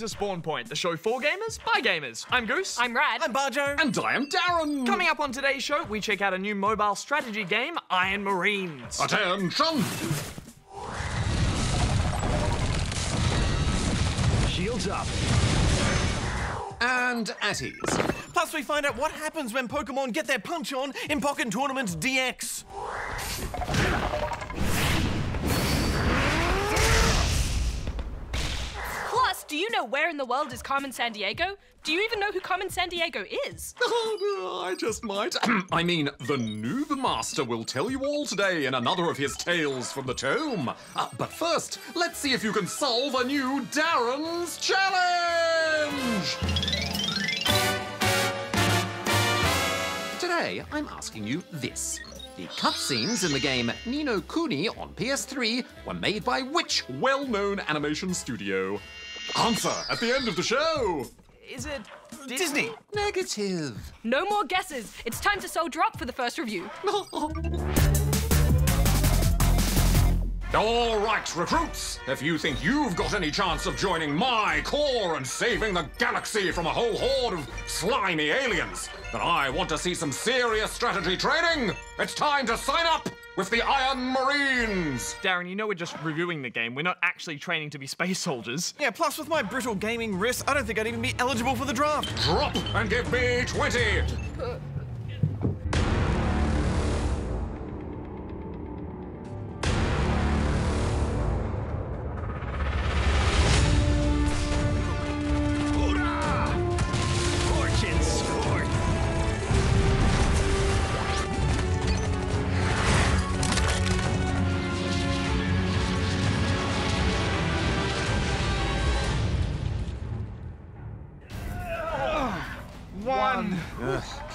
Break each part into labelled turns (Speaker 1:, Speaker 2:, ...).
Speaker 1: to Spawn Point, the show for gamers by gamers. I'm Goose.
Speaker 2: I'm Rad.
Speaker 3: I'm Barjo.
Speaker 4: And I am Darren.
Speaker 1: Coming up on today's show, we check out a new mobile strategy game, Iron Marines.
Speaker 4: Attention!
Speaker 5: Shields up.
Speaker 4: And at ease.
Speaker 3: Plus, we find out what happens when Pokemon get their punch on in Pokken Tournaments DX.
Speaker 2: Plus, do you know where in the world is Carmen Sandiego? Do you even know who Carmen Sandiego is?
Speaker 4: Oh, I just might. I mean, the Noob Master will tell you all today in another of his tales from the tome. But first, let's see if you can solve a new Darren's Challenge! Today, I'm asking you this. The cutscenes in the game Ni no Kuni on PS3 were made by which well-known animation studio? Answer at the end of the show!
Speaker 1: Is it
Speaker 3: Disney.
Speaker 4: Negative.
Speaker 2: No more guesses. It's time to soldier up for the first review.
Speaker 4: All right, recruits, if you think you've got any chance of joining my corps and saving the galaxy from a whole horde of slimy aliens, then I want to see some serious strategy training. It's time to sign up with the Iron Marines.
Speaker 1: Darren, you know we're just reviewing the game. We're not actually training to be space soldiers.
Speaker 3: Yeah, plus with my brittle gaming wrist, I don't think I'd even be eligible for the draft.
Speaker 4: Drop and give me 20.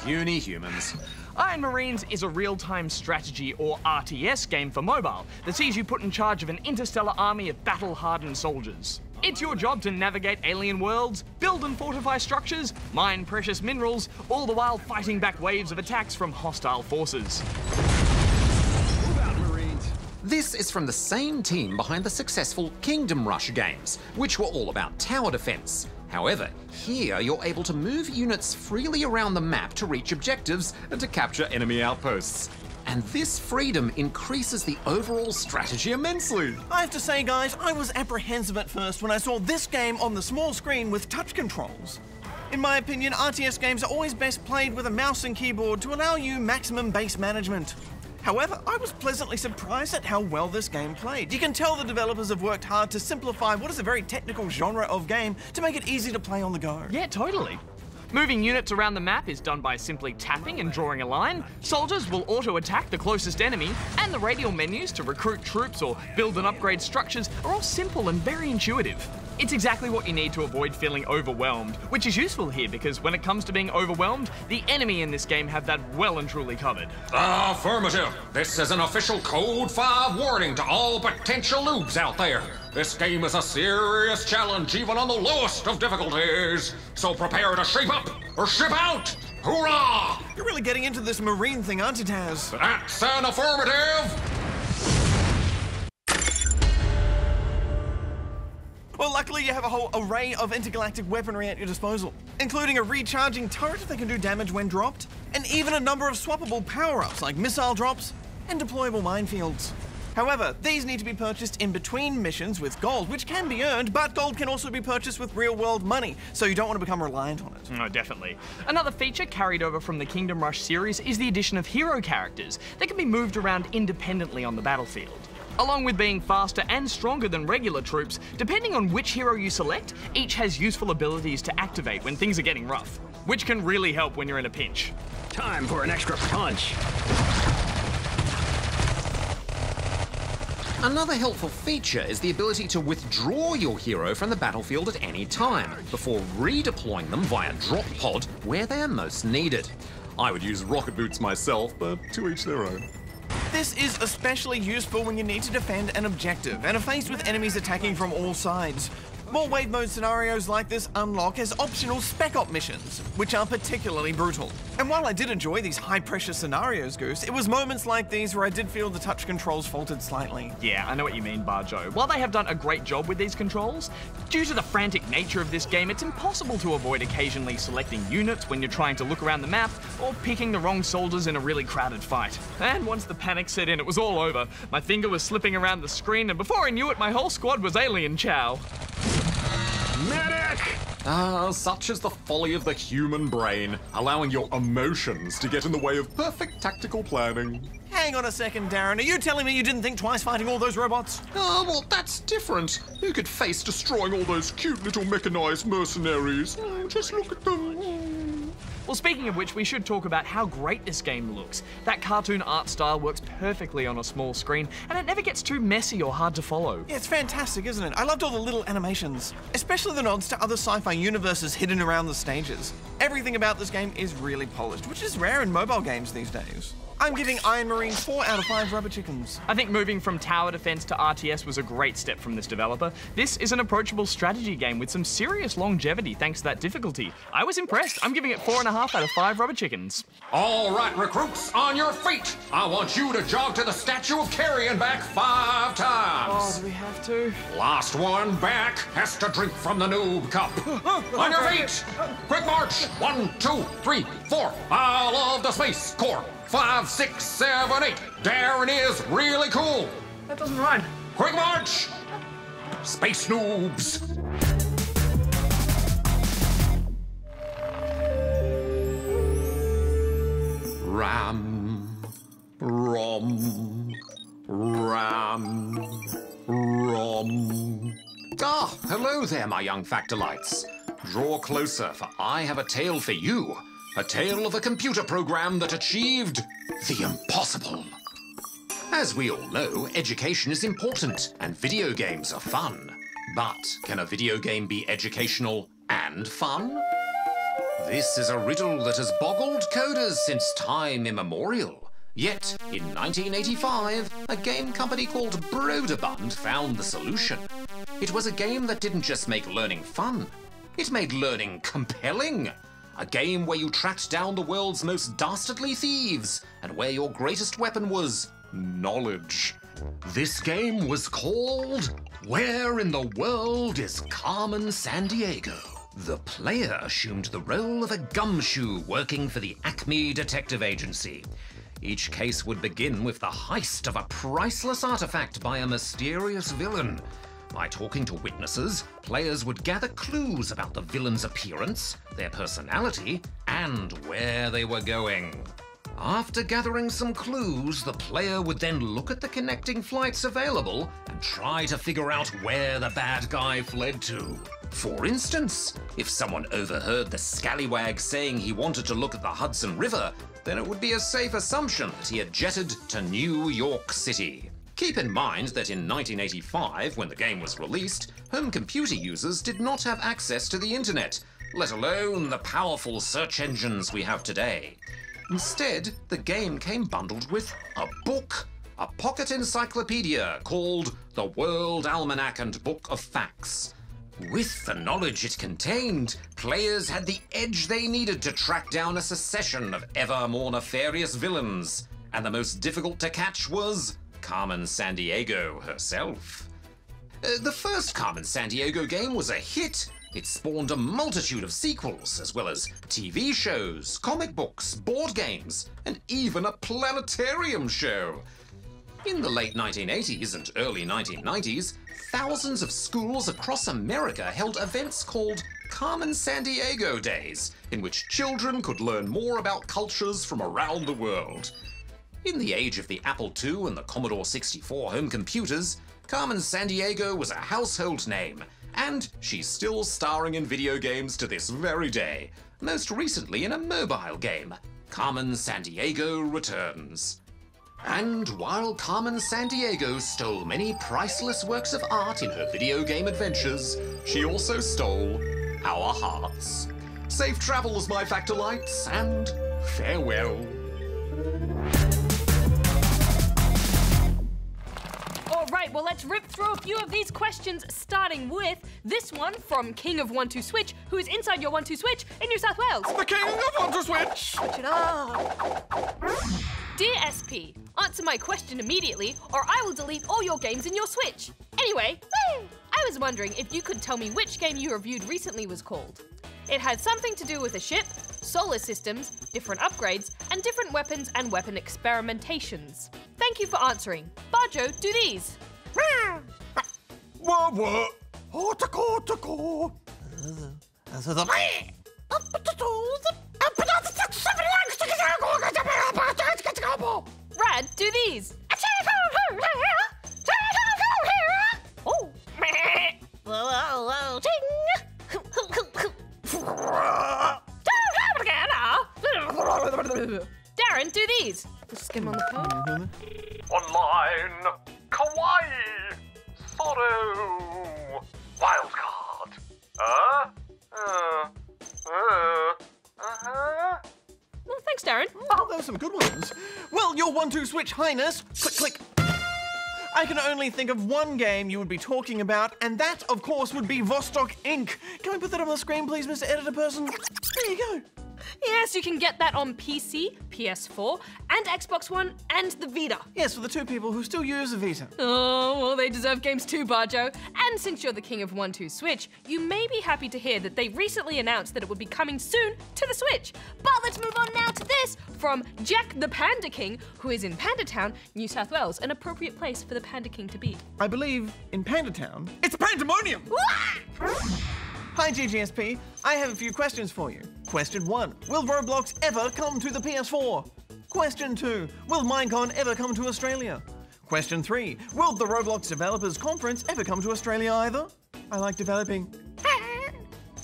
Speaker 4: Puny humans.
Speaker 1: Iron Marines is a real-time strategy, or RTS, game for mobile that sees you put in charge of an interstellar army of battle-hardened soldiers. It's your job to navigate alien worlds, build and fortify structures, mine precious minerals, all the while fighting back waves of attacks from hostile forces.
Speaker 5: Move out, Marines.
Speaker 4: This is from the same team behind the successful Kingdom Rush games, which were all about tower defense. However, here you're able to move units freely around the map to reach objectives and to capture enemy outposts. And this freedom increases the overall strategy immensely.
Speaker 3: I have to say, guys, I was apprehensive at first when I saw this game on the small screen with touch controls. In my opinion, RTS games are always best played with a mouse and keyboard to allow you maximum base management. However, I was pleasantly surprised at how well this game played. You can tell the developers have worked hard to simplify what is a very technical genre of game to make it easy to play on the go.
Speaker 1: Yeah, totally. Moving units around the map is done by simply tapping and drawing a line. Soldiers will auto-attack the closest enemy, and the radial menus to recruit troops or build and upgrade structures are all simple and very intuitive. It's exactly what you need to avoid feeling overwhelmed, which is useful here because when it comes to being overwhelmed, the enemy in this game have that well and truly covered.
Speaker 4: Affirmative. This is an official Code 5 warning to all potential noobs out there. This game is a serious challenge even on the lowest of difficulties. So prepare to shape up or ship out. Hoorah!
Speaker 3: You're really getting into this Marine thing, aren't you, Taz?
Speaker 4: That's an affirmative.
Speaker 3: Well, luckily you have a whole array of intergalactic weaponry at your disposal, including a recharging turret that can do damage when dropped, and even a number of swappable power-ups like missile drops and deployable minefields. However, these need to be purchased in between missions with gold, which can be earned, but gold can also be purchased with real-world money, so you don't want to become reliant on it.
Speaker 1: No, definitely. Another feature carried over from the Kingdom Rush series is the addition of hero characters that can be moved around independently on the battlefield. Along with being faster and stronger than regular troops, depending on which hero you select, each has useful abilities to activate when things are getting rough, which can really help when you're in a pinch.
Speaker 5: Time for an extra punch.
Speaker 4: Another helpful feature is the ability to withdraw your hero from the battlefield at any time, before redeploying them via drop pod where they are most needed. I would use rocket boots myself, but to each their own.
Speaker 3: This is especially useful when you need to defend an objective and are faced with enemies attacking from all sides. More wave mode scenarios like this unlock as optional spec op missions, which are particularly brutal. And while I did enjoy these high pressure scenarios, Goose, it was moments like these where I did feel the touch controls faltered slightly.
Speaker 1: Yeah, I know what you mean, Barjo. While they have done a great job with these controls, due to the frantic nature of this game, it's impossible to avoid occasionally selecting units when you're trying to look around the map, or picking the wrong soldiers in a really crowded fight. And once the panic set in, it was all over. My finger was slipping around the screen, and before I knew it, my whole squad was alien chow.
Speaker 5: Medic!
Speaker 4: Such is the folly of the human brain, allowing your emotions to get in the way of perfect tactical planning.
Speaker 3: Hang on a second, Darren. Are you telling me you didn't think twice fighting all those robots?
Speaker 4: Well, that's different. Who could face destroying all those cute little mechanized mercenaries? Just look at them.
Speaker 1: Well, speaking of which, we should talk about how great this game looks. That cartoon art style works perfectly on a small screen, and it never gets too messy or hard to follow.
Speaker 3: Yeah, it's fantastic, isn't it? I loved all the little animations, especially the nods to other sci-fi universes hidden around the stages. Everything about this game is really polished, which is rare in mobile games these days. I'm giving Iron Marine 4 out of 5 rubber chickens.
Speaker 1: I think moving from tower defense to RTS was a great step from this developer. This is an approachable strategy game with some serious longevity thanks to that difficulty. I was impressed. I'm giving it 4.5 out of 5 rubber chickens.
Speaker 4: All right, recruits, on your feet. I want you to jog to the Statue of Carrion back 5 times.
Speaker 1: Oh, do we have to?
Speaker 4: Last one back has to drink from the noob cup. On your feet. Quick march. 1, 2, 3, 4. I love the Space Corps. 5, 6, 7, 8. Darren is really cool.
Speaker 1: That doesn't rhyme.
Speaker 4: Quick march. Space noobs. Ram, rom, ram, rom. Ah, hello there, my young factolites. Draw closer, for I have a tale for you. A tale of a computer program that achieved the impossible. As we all know, education is important, and video games are fun. But can a video game be educational and fun? This is a riddle that has boggled coders since time immemorial. Yet, in 1985, a game company called Broderbund found the solution. It was a game that didn't just make learning fun, it made learning compelling. A game where you tracked down the world's most dastardly thieves, and where your greatest weapon was knowledge. This game was called Where in the World is Carmen Sandiego? The player assumed the role of a gumshoe working for the Acme Detective Agency. Each case would begin with the heist of a priceless artifact by a mysterious villain. By talking to witnesses, players would gather clues about the villain's appearance, their personality, and where they were going. After gathering some clues, the player would then look at the connecting flights available and try to figure out where the bad guy fled to. For instance, if someone overheard the scallywag saying he wanted to look at the Hudson River, then it would be a safe assumption that he had jetted to New York City. Keep in mind that in 1985, when the game was released, home computer users did not have access to the internet, let alone the powerful search engines we have today. Instead, the game came bundled with a book, a pocket encyclopedia called The World Almanac and Book of Facts. With the knowledge it contained, players had the edge they needed to track down a succession of ever more nefarious villains, and the most difficult to catch was Carmen Sandiego herself. The first Carmen Sandiego game was a hit. It spawned a multitude of sequels, as well as TV shows, comic books, board games, and even a planetarium show. In the late 1980s and early 1990s, thousands of schools across America held events called Carmen Sandiego Days, in which children could learn more about cultures from around the world. In the age of the Apple II and the Commodore 64 home computers, Carmen Sandiego was a household name, and she's still starring in video games to this very day, most recently in a mobile game, Carmen Sandiego Returns. And while Carmen Sandiego stole many priceless works of art in her video game adventures, she also stole our hearts. Safe travels, my factolites, and farewell.
Speaker 2: All right, right, well, let's rip through a few of these questions, starting with this one from King of 1-2-Switch, who is inside your 1-2-Switch in New South Wales.
Speaker 3: The king of 1-2-Switch!
Speaker 2: Switch it up. Dear SP, answer my question immediately, or I will delete all your games in your Switch. Anyway, I was wondering if you could tell me which game you reviewed recently was called. It had something to do with a ship, solar systems, different upgrades, and different weapons and weapon experimentations. Thank you for answering. Bajo, do these.
Speaker 3: What?
Speaker 2: Rad, do these. Oh. Darren, do these. Skim on the code.
Speaker 5: Online. Kawaii. Sorrow. Wildcard.
Speaker 2: Well, thanks, Darren.
Speaker 3: Oh, those are some good ones. Well, your 1-2-Switch Highness. Click, click. I can only think of one game you would be talking about, and that, of course, would be Vostok Inc. Can we put that on the screen, please, Mr. Editor Person? There you go.
Speaker 2: Yes, you can get that on PC, PS4, and Xbox One, and the Vita.
Speaker 3: Yes, for the two people who still use a Vita.
Speaker 2: Oh, well, they deserve games too, Bajo. And since you're the king of 1-2-Switch, you may be happy to hear that they recently announced that it would be coming soon to the Switch. But let's move on now to this from Jack the Panda King, who is in Panda Town, New South Wales, an appropriate place for the Panda King to be.
Speaker 3: I believe in Panda Town, it's pandemonium! Hi GGSP, I have a few questions for you. Question 1, will Roblox ever come to the PS4? Question 2, will Minecon ever come to Australia? Question 3, will the Roblox Developers Conference ever come to Australia either? I like developing.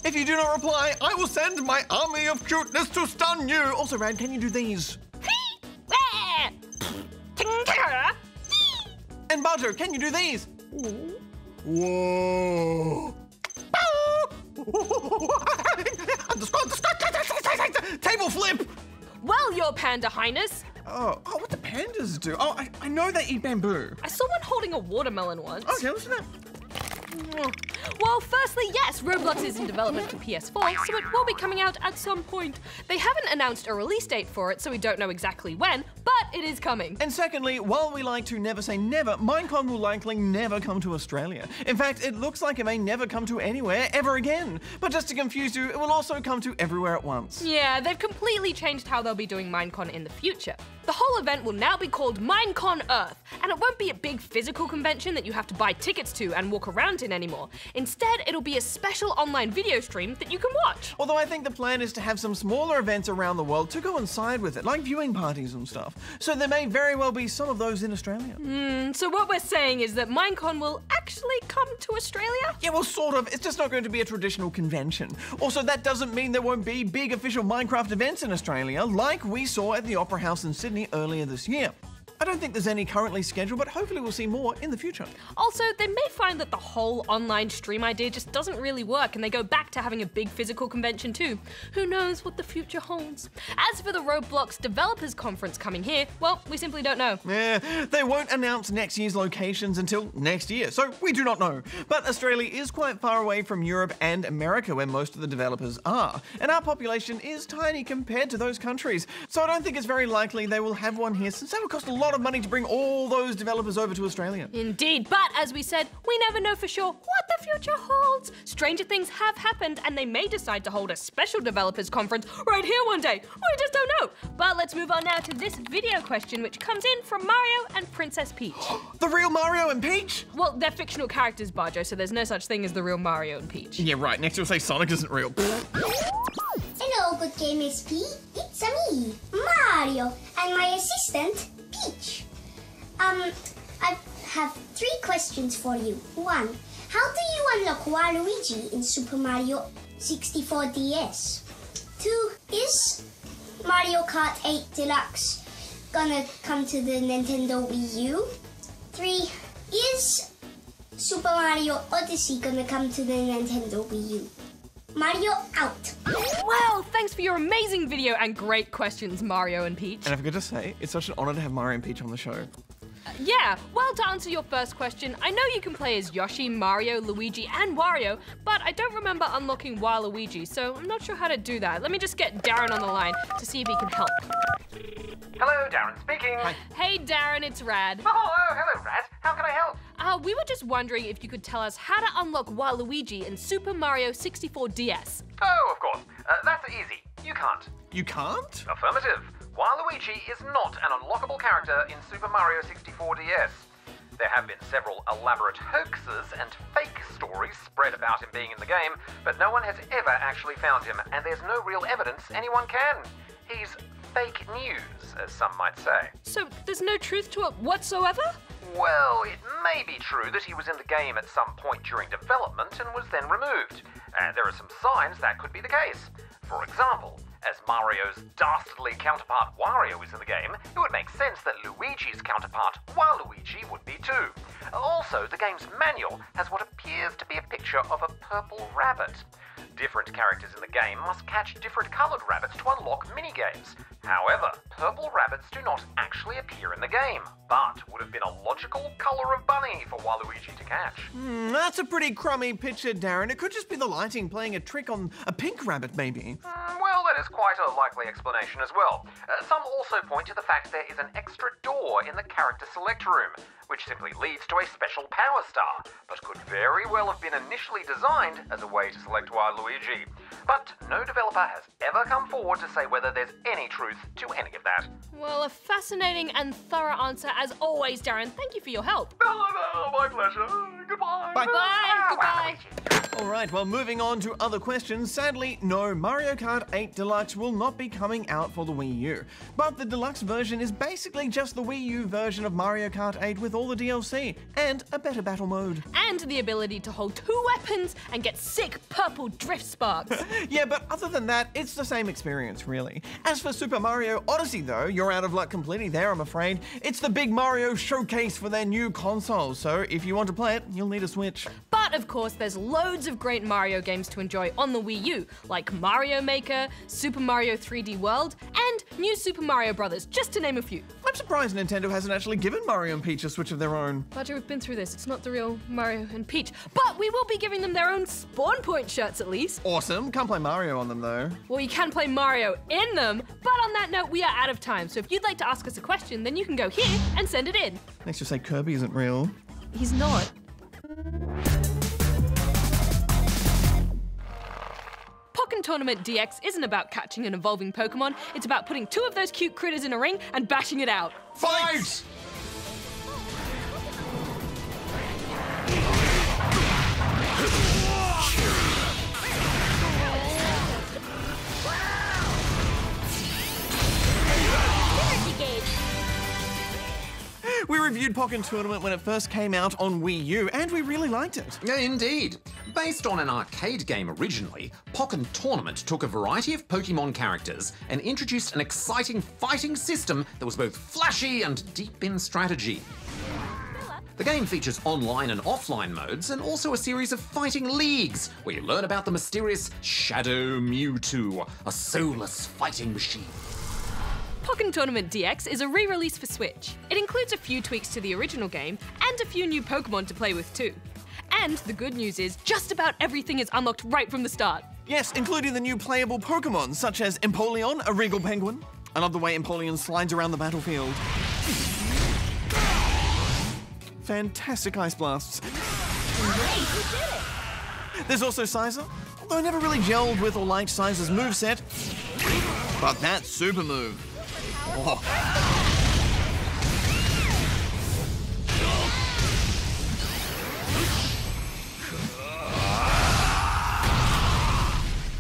Speaker 3: If you do not reply, I will send my army of cuteness to stun you. Also, Rad, can you do these? And Bajo, can you do these? Whoa. Table flip!
Speaker 2: Well, your Panda Highness.
Speaker 3: Oh, what do pandas do? Oh, I know they eat bamboo.
Speaker 2: I saw one holding a watermelon once.
Speaker 3: Okay, listen to that.
Speaker 2: Well, firstly, yes, Roblox is in development for PS4, so it will be coming out at some point. They haven't announced a release date for it, so we don't know exactly when, but it is coming.
Speaker 3: And secondly, while we like to never say never, Minecon will likely never come to Australia. In fact, it looks like it may never come to anywhere ever again. But just to confuse you, it will also come to everywhere at once.
Speaker 2: Yeah, they've completely changed how they'll be doing Minecon in the future. The whole event will now be called Minecon Earth, and it won't be a big physical convention that you have to buy tickets to and walk around in anymore. Instead, it'll be a special online video stream that you can watch.
Speaker 3: Although I think the plan is to have some smaller events around the world to coincide with it, like viewing parties and stuff. So there may very well be some of those in Australia.
Speaker 2: So what we're saying is that Minecon will actually come to Australia?
Speaker 3: Yeah, well, sort of. It's just not going to be a traditional convention. Also, that doesn't mean there won't be big official Minecraft events in Australia, like we saw at the Opera House in Sydney earlier this year. I don't think there's any currently scheduled, but hopefully we'll see more in the future.
Speaker 2: Also, they may find that the whole online stream idea just doesn't really work and they go back to having a big physical convention too. Who knows what the future holds? As for the Roblox Developers Conference coming here, well, we simply don't know.
Speaker 3: Yeah, they won't announce next year's locations until next year, so we do not know. But Australia is quite far away from Europe and America, where most of the developers are. And our population is tiny compared to those countries. So I don't think it's very likely they will have one here, since that would cost a lot of money to bring all those developers over to Australia.
Speaker 2: Indeed, but as we said, we never know for sure what the future holds. Stranger things have happened and they may decide to hold a special developers conference right here one day. We just don't know. But let's move on now to this video question, which comes in from Mario and Princess Peach.
Speaker 3: The real Mario and Peach?
Speaker 2: Well, they're fictional characters, Bajo, so there's no such thing as the real Mario and Peach.
Speaker 3: Yeah, right. Next you'll say Sonic isn't real.
Speaker 6: Hello, good game SP. It's me, Mario, and my assistant, Peach. I have 3 questions for you. 1. How do you unlock Waluigi in Super Mario 64 DS? 2. Is Mario Kart 8 Deluxe gonna come to the Nintendo Wii U? 3. Is Super Mario Odyssey gonna come to the Nintendo Wii U? Mario out.
Speaker 2: Well, thanks for your amazing video and great questions, Mario and Peach.
Speaker 3: And I forgot to say, it's such an honor to have Mario and Peach on the show.
Speaker 2: Yeah, well, to answer your first question, I know you can play as Yoshi, Mario, Luigi, and Wario, but I don't remember unlocking Waluigi, so I'm not sure how to do that. Let me just get Darren on the line to see if he can help.
Speaker 5: Hello, Darren speaking.
Speaker 3: Hi.
Speaker 2: Hey, Darren, it's Rad.
Speaker 5: Oh, hello, Rat. How can I help?
Speaker 2: We were just wondering if you could tell us how to unlock Waluigi in Super Mario 64 DS.
Speaker 5: Oh, of course. That's easy. You can't.
Speaker 3: You can't?
Speaker 5: Affirmative. Waluigi is not an unlockable character in Super Mario 64 DS. There have been several elaborate hoaxes and fake stories spread about him being in the game, but no one has ever actually found him, and there's no real evidence anyone can. He's fake news, as some might say.
Speaker 2: So there's no truth to it whatsoever?
Speaker 5: Well, it may be true that he was in the game at some point during development and was then removed. And there are some signs that could be the case. For example, as Mario's dastardly counterpart Wario is in the game, it would make sense that Luigi's counterpart Waluigi would be too. Also, the game's manual has what appears to be a picture of a purple rabbit. Different characters in the game must catch different coloured rabbits to unlock minigames. However, purple rabbits do not actually appear in the game, but would have been a logical colour of bunny for Waluigi to catch.
Speaker 3: That's a pretty crummy picture, Darren. It could just be the lighting playing a trick on a pink rabbit, maybe.
Speaker 5: Well, that is quite a likely explanation as well. Some also point to the fact there is an extra door in the character select room, which simply leads to a special power star, but could very well have been initially designed as a way to select Waluigi. But no developer has ever come forward to say whether there's any truth to any of that.
Speaker 2: Well, a fascinating and thorough answer as always, Darren. Thank you for your help.
Speaker 5: Oh, my pleasure. Goodbye.
Speaker 3: Bye.
Speaker 2: Bye. Goodbye.
Speaker 3: All right, well, moving on to other questions. Sadly, no, Mario Kart 8 Deluxe will not be coming out for the Wii U. But the deluxe version is basically just the Wii U version of Mario Kart 8 with all the DLC and a better battle mode.
Speaker 2: And the ability to hold 2 weapons and get sick purple drift sparks.
Speaker 3: Yeah, but other than that, it's the same experience, really. As for Super Mario Odyssey, though, you're out of luck completely there, I'm afraid. It's the big Mario showcase for their new console, so if you want to play it, you'll need a Switch.
Speaker 2: But of course, there's loads of great Mario games to enjoy on the Wii U, like Mario Maker, Super Mario 3D World, and New Super Mario Bros., just to name a few.
Speaker 3: I'm surprised Nintendo hasn't actually given Mario and Peach a Switch of their own.
Speaker 2: Roger, we've been through this. It's not the real Mario and Peach. But we will be giving them their own Spawn Point shirts at least.
Speaker 3: Awesome. Can't play Mario on them, though.
Speaker 2: Well, you can play Mario in them. But on that note, we are out of time. So if you'd like to ask us a question, then you can go here and send it in.
Speaker 3: Let's just say Kirby isn't real.
Speaker 2: He's not. Pokken Tournament DX isn't about catching an evolving Pokemon. It's about putting 2 of those cute critters in a ring and bashing it out.
Speaker 3: Fight! We reviewed Pokken Tournament when it first came out on Wii U, and we really liked it.
Speaker 4: Indeed. Based on an arcade game originally, Pokken Tournament took a variety of Pokemon characters and introduced an exciting fighting system that was both flashy and deep in strategy. The game features online and offline modes and also a series of fighting leagues where you learn about the mysterious Shadow Mewtwo, a soulless fighting machine.
Speaker 2: Pokken Tournament DX is a re-release for Switch. It includes a few tweaks to the original game and a few new Pokemon to play with too. And the good news is just about everything is unlocked right from the start.
Speaker 3: Yes, including the new playable Pokemon, such as Empoleon, a regal penguin. I love the way Empoleon slides around the battlefield. Fantastic ice blasts.
Speaker 2: Great, you did it!
Speaker 3: There's also Sizer, although I never really gelled with or liked Sizer's moveset. But that super move. Oh.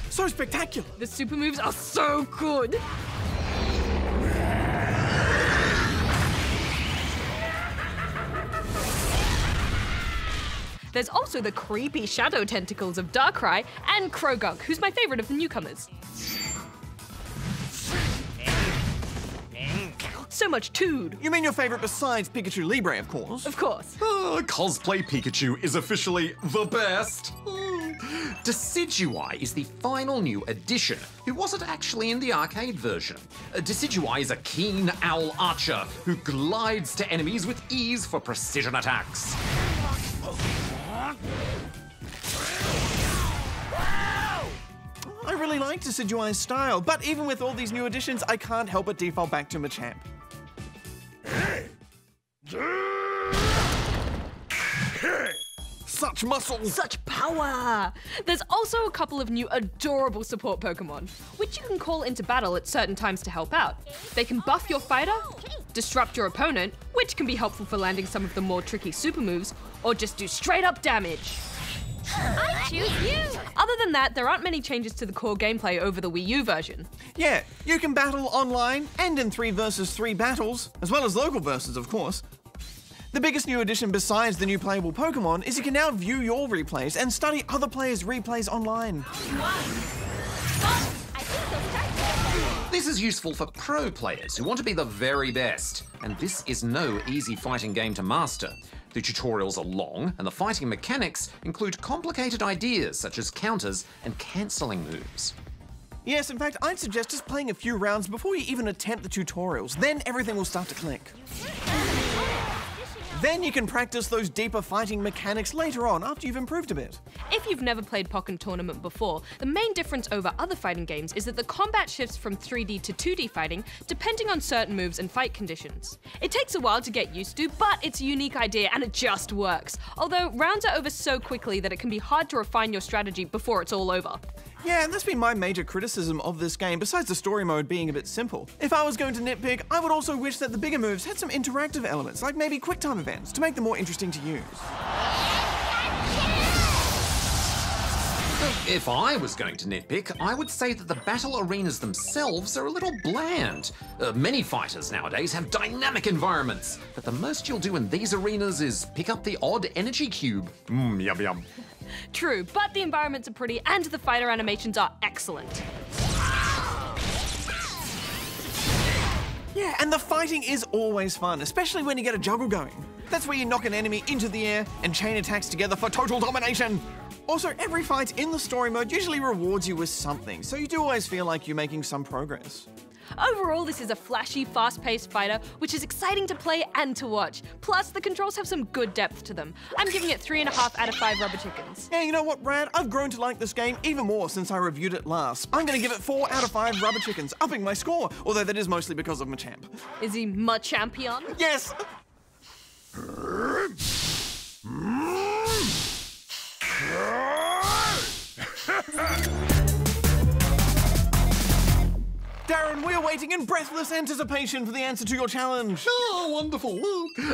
Speaker 3: So spectacular.
Speaker 2: The super moves are so good. There's also the creepy shadow tentacles of Darkrai and Krogunk, who's my favourite of the newcomers. So much tood.
Speaker 3: You mean your favorite besides Pikachu Libre, of course?
Speaker 2: Of course.
Speaker 4: Cosplay Pikachu is officially the best. Decidueye is the final new addition, who wasn't actually in the arcade version. Decidueye is a keen owl archer who glides to enemies with ease for precision attacks.
Speaker 3: I really like Decidueye's style, but even with all these new additions, I can't help but default back to Machamp. Such muscle!
Speaker 2: Such power! There's also a couple of new adorable support Pokemon, which you can call into battle at certain times to help out. They can buff your fighter, disrupt your opponent, which can be helpful for landing some of the more tricky super moves, or just do straight up damage.
Speaker 6: I choose you!
Speaker 2: Other than that, there aren't many changes to the core gameplay over the Wii U version.
Speaker 3: Yeah, you can battle online and in 3 versus 3 battles, as well as local versus, of course. The biggest new addition besides the new playable Pokemon is you can now view your replays and study other players' replays online.
Speaker 4: This is useful for pro players who want to be the very best, and this is no easy fighting game to master. The tutorials are long, and the fighting mechanics include complicated ideas such as counters and cancelling moves.
Speaker 3: Yes, in fact, I'd suggest just playing a few rounds before you even attempt the tutorials. Then everything will start to click. Then you can practice those deeper fighting mechanics later on after you've improved a bit.
Speaker 2: If you've never played Pokken Tournament before, the main difference over other fighting games is that the combat shifts from 3D to 2D fighting depending on certain moves and fight conditions. It takes a while to get used to, but it's a unique idea and it just works. Although rounds are over so quickly that it can be hard to refine your strategy before it's all over.
Speaker 3: Yeah, and that's been my major criticism of this game, besides the story mode being a bit simple. If I was going to nitpick, I would also wish that the bigger moves had some interactive elements, like maybe QuickTime events, to make them more interesting to use.
Speaker 4: If I was going to nitpick, I would say that the battle arenas themselves are a little bland. Many fighters nowadays have dynamic environments, but the most you'll do in these arenas is pick up the odd energy cube. Yum yum.
Speaker 2: True, but the environments are pretty and the fighter animations are excellent.
Speaker 3: Yeah, and the fighting is always fun, especially when you get a juggle going. That's where you knock an enemy into the air and chain attacks together for total domination. Also, every fight in the story mode usually rewards you with something, so you do always feel like you're making some progress.
Speaker 2: Overall, this is a flashy, fast-paced fighter, which is exciting to play and to watch. Plus, the controls have some good depth to them. I'm giving it 3.5 out of 5 rubber chickens.
Speaker 3: Yeah, you know what, Brad? I've grown to like this game even more since I reviewed it last. I'm gonna give it 4 out of 5 rubber chickens, upping my score, although that is mostly because of Machamp.
Speaker 2: Is he Machampion?
Speaker 3: Yes! Darren, we are waiting in breathless anticipation for the answer to your challenge.
Speaker 4: Oh, wonderful.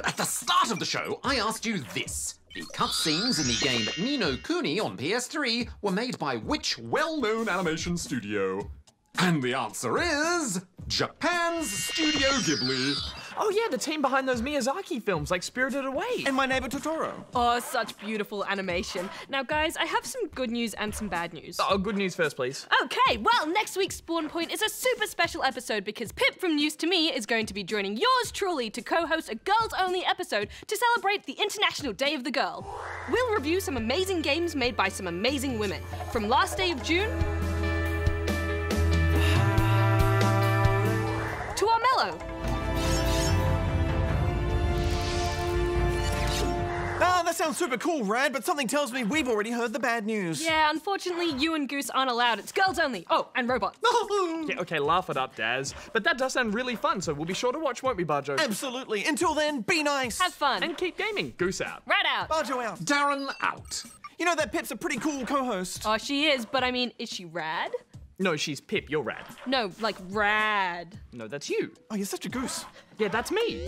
Speaker 4: At the start of the show, I asked you this. The cutscenes in the game Ni no Kuni on PS3 were made by which well-known animation studio? And the answer is Japan's Studio Ghibli.
Speaker 1: Oh yeah, the team behind those Miyazaki films like Spirited Away.
Speaker 3: And My Neighbor Totoro.
Speaker 2: Oh, such beautiful animation. Now, guys, I have some good news and some bad news.
Speaker 1: Oh, good news first, please.
Speaker 2: Okay, well, next week's Spawn Point is a super special episode because Pip from News to Me is going to be joining yours truly to co-host a girls-only episode to celebrate the International Day of the Girl. We'll review some amazing games made by some amazing women. From last day of June to Armello.
Speaker 3: Ah, that sounds super cool, Rad, but something tells me we've already heard the bad news.
Speaker 2: Yeah, unfortunately, you and Goose aren't allowed. It's girls only. Oh, and robots.
Speaker 1: Yeah, okay, laugh it up, Daz. But that does sound really fun, so we'll be sure to watch, won't we, Barjo?
Speaker 3: Absolutely. Until then, be nice.
Speaker 2: Have fun.
Speaker 1: And keep gaming. Goose out.
Speaker 2: Rat out.
Speaker 3: Barjo out.
Speaker 4: Darren out.
Speaker 3: You know that Pip's a pretty cool co-host.
Speaker 2: Oh, she is, but I mean, is she rad?
Speaker 1: No, she's Pip, you're Rad.
Speaker 2: No, like rad.
Speaker 1: No, that's you.
Speaker 3: Oh, you're such a goose.
Speaker 1: Yeah, that's me.